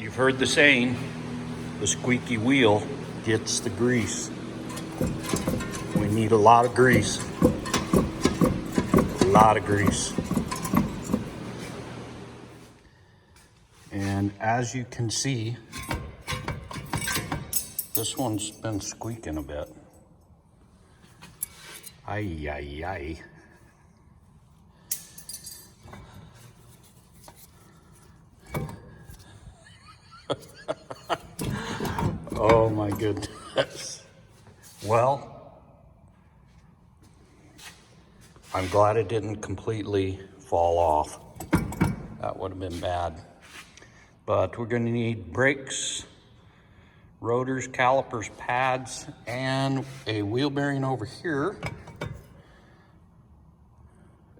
You've heard the saying, the squeaky wheel gets the grease. We need a lot of grease. A lot of grease. And as you can see, this one's been squeaking a bit. Ay, ay, ay. Oh my goodness. Well, I'm glad it didn't completely fall off. That would have been bad. But we're going to need brakes, rotors, calipers, pads, and a wheel bearing over here,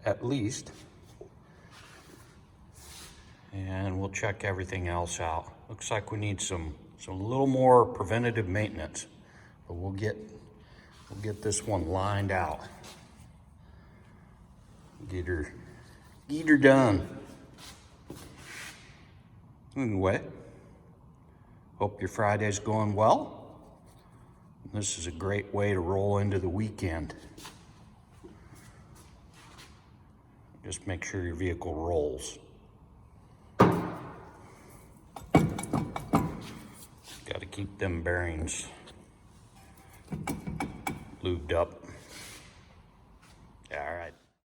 at least. And we'll check everything else out. Looks like we need some little more preventative maintenance, but we'll get this one lined out. Get her done. Anyway, hope your Friday's going well. This is a great way to roll into the weekend. Just make sure your vehicle rolls. Got to keep them bearings lubed up.